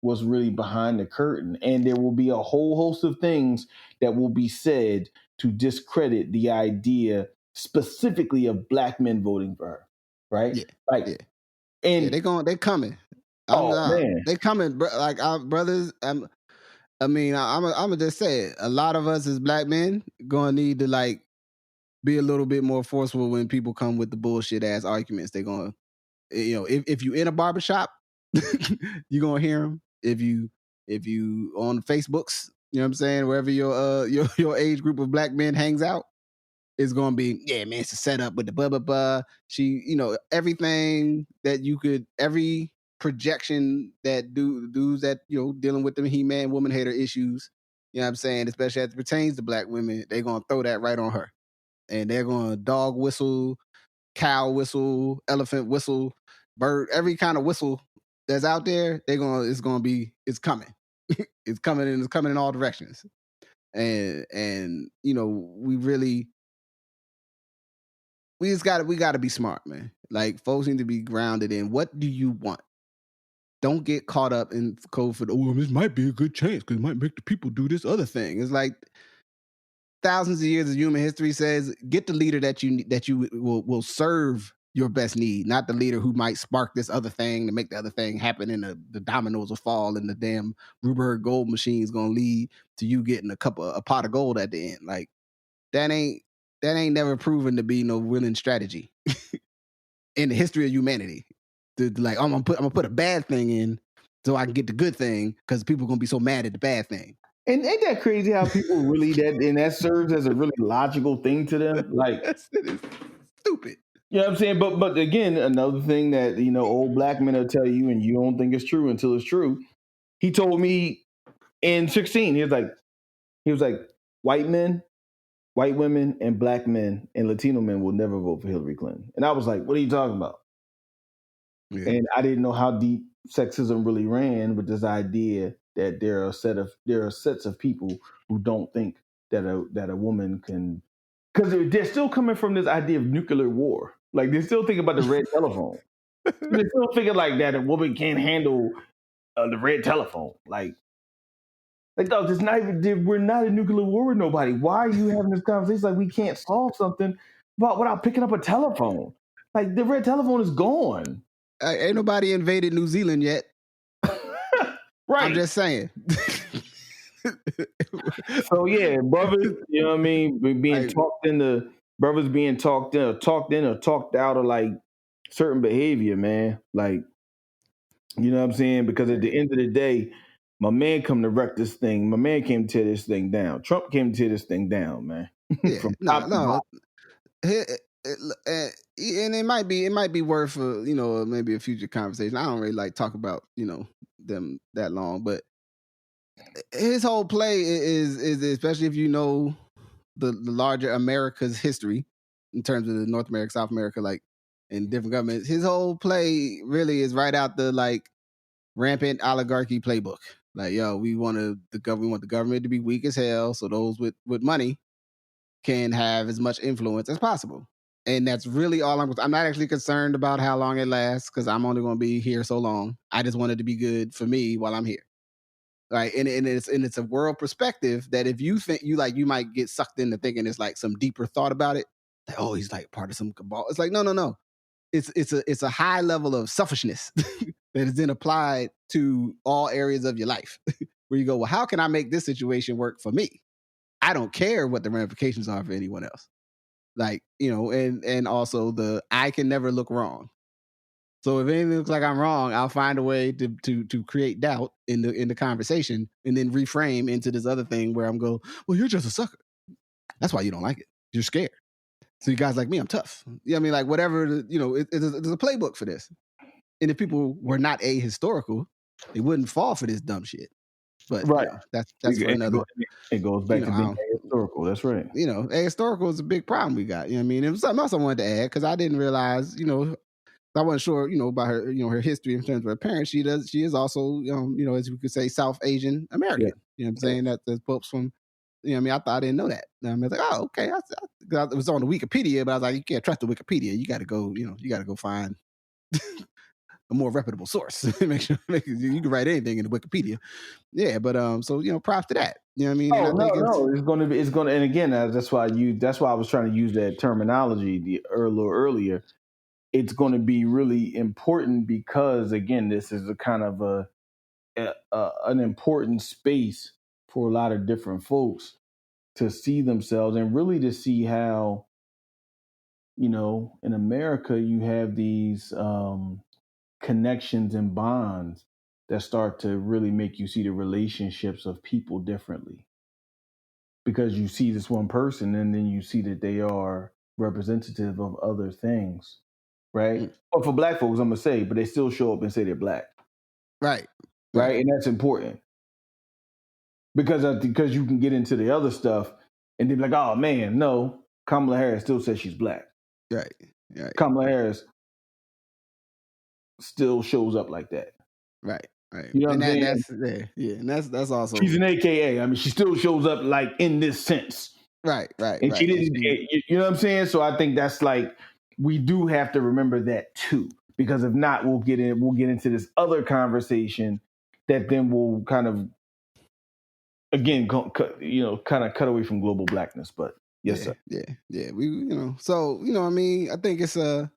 behind the curtain, and there will be a whole host of things that will be said to discredit the idea specifically of black men voting for her, right? Yeah. And they coming. Man, they coming. Like our brothers. I'm gonna just say it. A lot of us as black men gonna need to like be a little bit more forceful when people come with the bullshit ass arguments. They're gonna, if you in a barbershop, you're gonna hear them. If you on Facebooks, you know what I'm saying, wherever your age group of black men hangs out, it's gonna be, yeah, man, it's a setup with the blah blah blah. She, everything that you could, every projection that dudes that dealing with them He-Man woman hater issues, you know what I'm saying, especially as it pertains to black women, they're gonna throw that right on her. And they're going to dog whistle, cow whistle, elephant whistle, bird, every kind of whistle that's out there. It's coming. It's coming, and it's coming in all directions. And we got to be smart, man. Like, folks need to be grounded in what do you want. Don't get caught up in code for this might be a good chance because it might make the people do this other thing. It's like, thousands of years of human history says, get the leader that you will serve your best need, not the leader who might spark this other thing to make the other thing happen, and the dominoes will fall, and the damn Ruberg gold machine is gonna lead to you getting a pot of gold at the end. Like, that ain't never proven to be no winning strategy in the history of humanity. Like, I'm gonna put a bad thing in so I can get the good thing because people are gonna be so mad at the bad thing. And ain't that crazy how people really that serves as a really logical thing to them? Like, it is stupid. You know what I'm saying? But again, another thing that, old black men will tell you and you don't think it's true until it's true. He told me in 16, he was like, white men, white women, and black men and Latino men will never vote for Hillary Clinton. And I was like, what are you talking about? Yeah. And I didn't know how deep sexism really ran with this idea that there are sets of people who don't think that a woman can, because they're still coming from this idea of nuclear war. Like, they're still thinking about the red telephone. They're still thinking like that a woman can't handle the red telephone. Like, dog, it's not even, we're not in nuclear war with nobody. Why are you having this conversation like we can't solve something without picking up a telephone? Like, the red telephone is gone. Ain't nobody invaded New Zealand yet. Right. I'm just saying. So yeah, brothers, you know what I mean, being talked into, brothers being talked in or talked out of like certain behavior, man. Like, you know what I'm saying? Because at the end of the day, my man come to wreck this thing. My man came to tear this thing down. Trump came to tear this thing down, man. Yeah, from top to bottom. And it might be worth maybe a future conversation. I don't really like talk about them that long, but his whole play is especially if you know the larger America's history in terms of the North America, South America, like in different governments. His whole play really is right out the like rampant oligarchy playbook. Like, yo, we want the government to be weak as hell, so those with money can have as much influence as possible. And that's really all I'm not actually concerned about how long it lasts, because I'm only going to be here so long. I just want it to be good for me while I'm here. Right. And it's a world perspective that if you think you might get sucked into thinking it's like some deeper thought about it. Like, oh, he's like part of some cabal. It's like, no. It's a high level of selfishness that is then applied to all areas of your life where you go, well, how can I make this situation work for me? I don't care what the ramifications are for anyone else. Like, and also I can never look wrong. So if anything looks like I'm wrong, I'll find a way to create doubt in the conversation and then reframe into this other thing where I'm go, well, you're just a sucker. That's why you don't like it. You're scared. So you guys like me, I'm tough. I mean, like whatever, there's a playbook for this. And if people were not ahistorical, they wouldn't fall for this dumb shit. But right, that's for another. It goes back to being ahistorical. That's right. Ahistorical is a big problem we got. You know what I mean? It was something else I wanted to add because I didn't realize, I wasn't sure, about her, her history in terms of her parents. She is also, as we could say, South Asian American. Yeah. You know what I'm saying? That the Pope's from, I thought I didn't know that. I was like, oh, okay. It was on the Wikipedia, but I was like, you can't trust the Wikipedia. You got to go find a more reputable source. Make sure you can write anything in the Wikipedia. Yeah, but so props to that. You know what I mean? Oh, no, it's gonna, and again, that's why I was trying to use that terminology a little earlier. It's going to be really important because, again, this is a kind of an important space for a lot of different folks to see themselves and really to see how, in America, you have these connections and bonds that start to really make you see the relationships of people differently. Because you see this one person and then you see that they are representative of other things. Right. Mm. But for black folks, I'm going to say, but they still show up and say they're black. Right. Right. And that's important because you can get into the other stuff and then be like, oh, man, no, Kamala Harris still says she's black. Right. Kamala Harris still shows up like that. Right. You know what I'm saying? And that's also. She's an AKA. I mean, she still shows up like in this sense. Right. And she didn't, you know what I'm saying? So I think that's like, we do have to remember that too, because if not, we'll get into this other conversation that then will kind of, again, kind of cut away from global blackness. But yes, sir. Yeah. We, so, I mean, I think it's of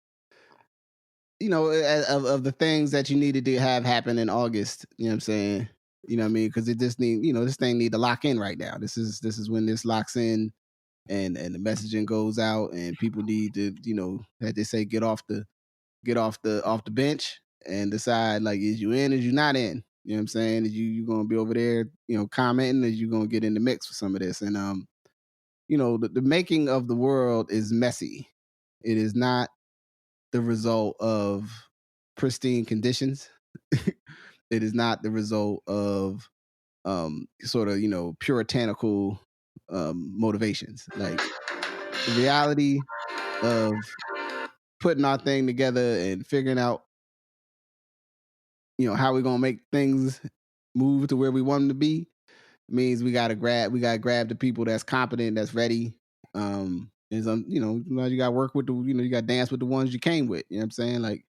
the things that you needed to have happen in August, you know what I'm saying? You know what I mean? Because it just this thing need to lock in right now. This is when this locks in. And the messaging goes out, and people need to, as they say, get off the bench and decide, like, is you in, is you not in? You know what I'm saying? Is you gonna be over there, commenting, is you gonna get in the mix with some of this? And the making of the world is messy. It is not the result of pristine conditions. It is not the result of sort of puritanical motivations. Like the reality of putting our thing together and figuring out how we're gonna make things move to where we want them to be means we gotta grab the people that's competent, that's ready. And some, you gotta work with you gotta dance with the ones you came with. You know what I'm saying? Like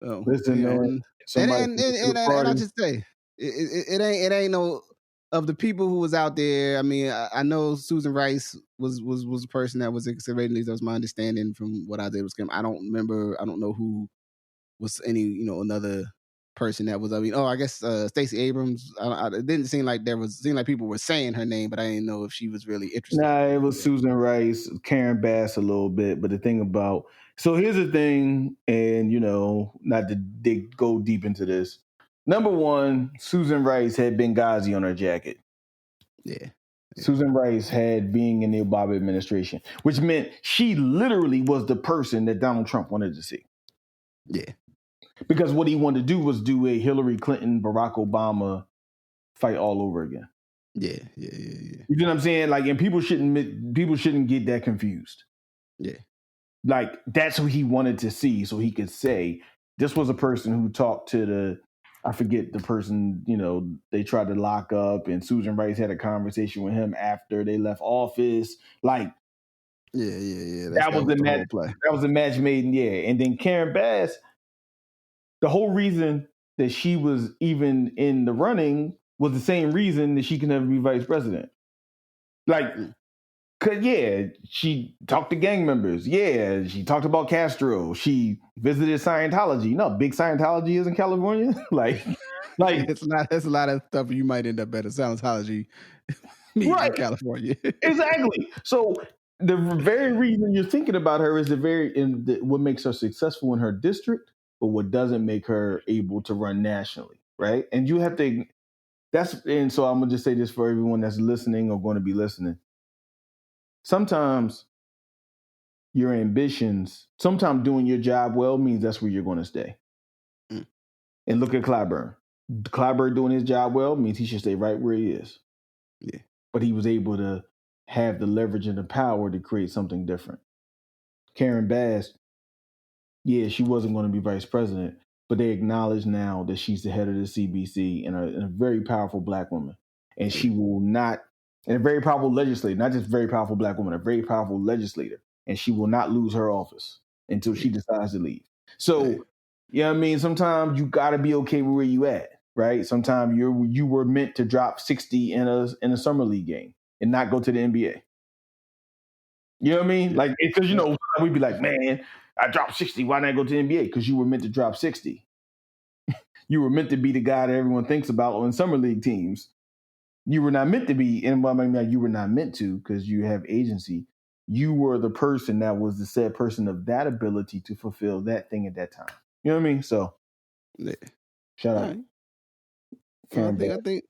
listen, man. And I just say it ain't no. Of the people who was out there, I mean, I know Susan Rice was a person that was excavating these. That was my understanding from what I did with him. I don't know who was any, another person that was. I mean, I guess Stacey Abrams. It didn't seem like people were saying her name, but I didn't know if she was really interested. Nah, it was Susan Rice, Karen Bass a little bit. But the thing about, so here's the thing, and not to go deep into this. Number one, Susan Rice had Benghazi on her jacket. Yeah. Susan Rice had being in the Obama administration, which meant she literally was the person that Donald Trump wanted to see. Yeah. Because what he wanted to do was do a Hillary Clinton, Barack Obama fight all over again. Yeah. You know what I'm saying? Like, and people shouldn't get that confused. Yeah. like that's who he wanted to see, so he could say this was a person who talked to I forget the person, they tried to lock up, and Susan Rice had a conversation with him after they left office. Like, yeah. That was the whole play. That was the match made, And then Karen Bass, the whole reason that she was even in the running was the same reason that she can never be vice president. Like, she talked to gang members. Yeah, she talked about Castro. She visited Scientology. You know how big Scientology is in California? like it's a lot of stuff you might end up at a Scientology meeting in California. Exactly. So the very reason you're thinking about her is what makes her successful in her district, but what doesn't make her able to run nationally, right? And you have to. And so I'm gonna just say this for everyone that's listening or going to be listening. Sometimes your ambitions, sometimes doing your job well means that's where you're going to stay. Mm. And look at Clyburn. Clyburn doing his job well means he should stay right where he is. Yeah. But he was able to have the leverage and the power to create something different. Karen Bass, she wasn't going to be vice president, but they acknowledge now that she's the head of the CBC and a very powerful black woman. And she will not, and a very powerful legislator, not just very powerful black woman, a very powerful legislator. And she will not lose her office until she decides to leave. So, you know what I mean? Sometimes you got to be okay with where you at, right? Sometimes you were meant to drop 60 in a summer league game and not go to the NBA. You know what I mean? Like, because, we'd be like, man, I dropped 60. Why not go to the NBA? Because you were meant to drop 60. You were meant to be the guy that everyone thinks about on summer league teams. You were not meant to be, and you were not meant to because you have agency. You were the person that was the said person of that ability to fulfill that thing at that time. You know what I mean? So, shout out. Karen I think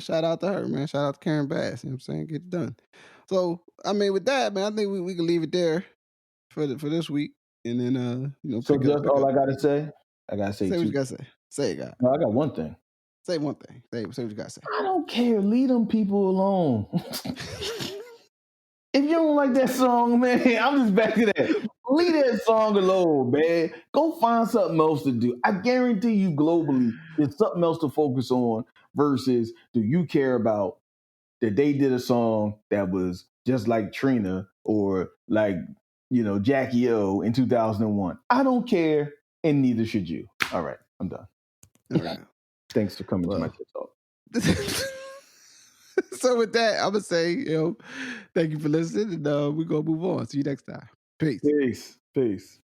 shout out to her, man. Shout out to Karen Bass. You know what I'm saying? Get it done. So, I mean, with that, man, I think we can leave it there for this week. And then, So just all I got to say? I got to say what you got to say. Say it, God. No, I got one thing. Say one thing. Say what you got to say. I don't care. Leave them people alone. If you don't like that song, man, I'm just back to that. Leave that song alone, man. Go find something else to do. I guarantee you globally, there's something else to focus on versus do you care about that they did a song that was just like Trina or like, Jackie O in 2001. I don't care, and neither should you. All right, I'm done. All right. Thanks for coming to my TED Talk. So with that, I'm going to say, thank you for listening, and we're going to move on. See you next time. Peace. Peace.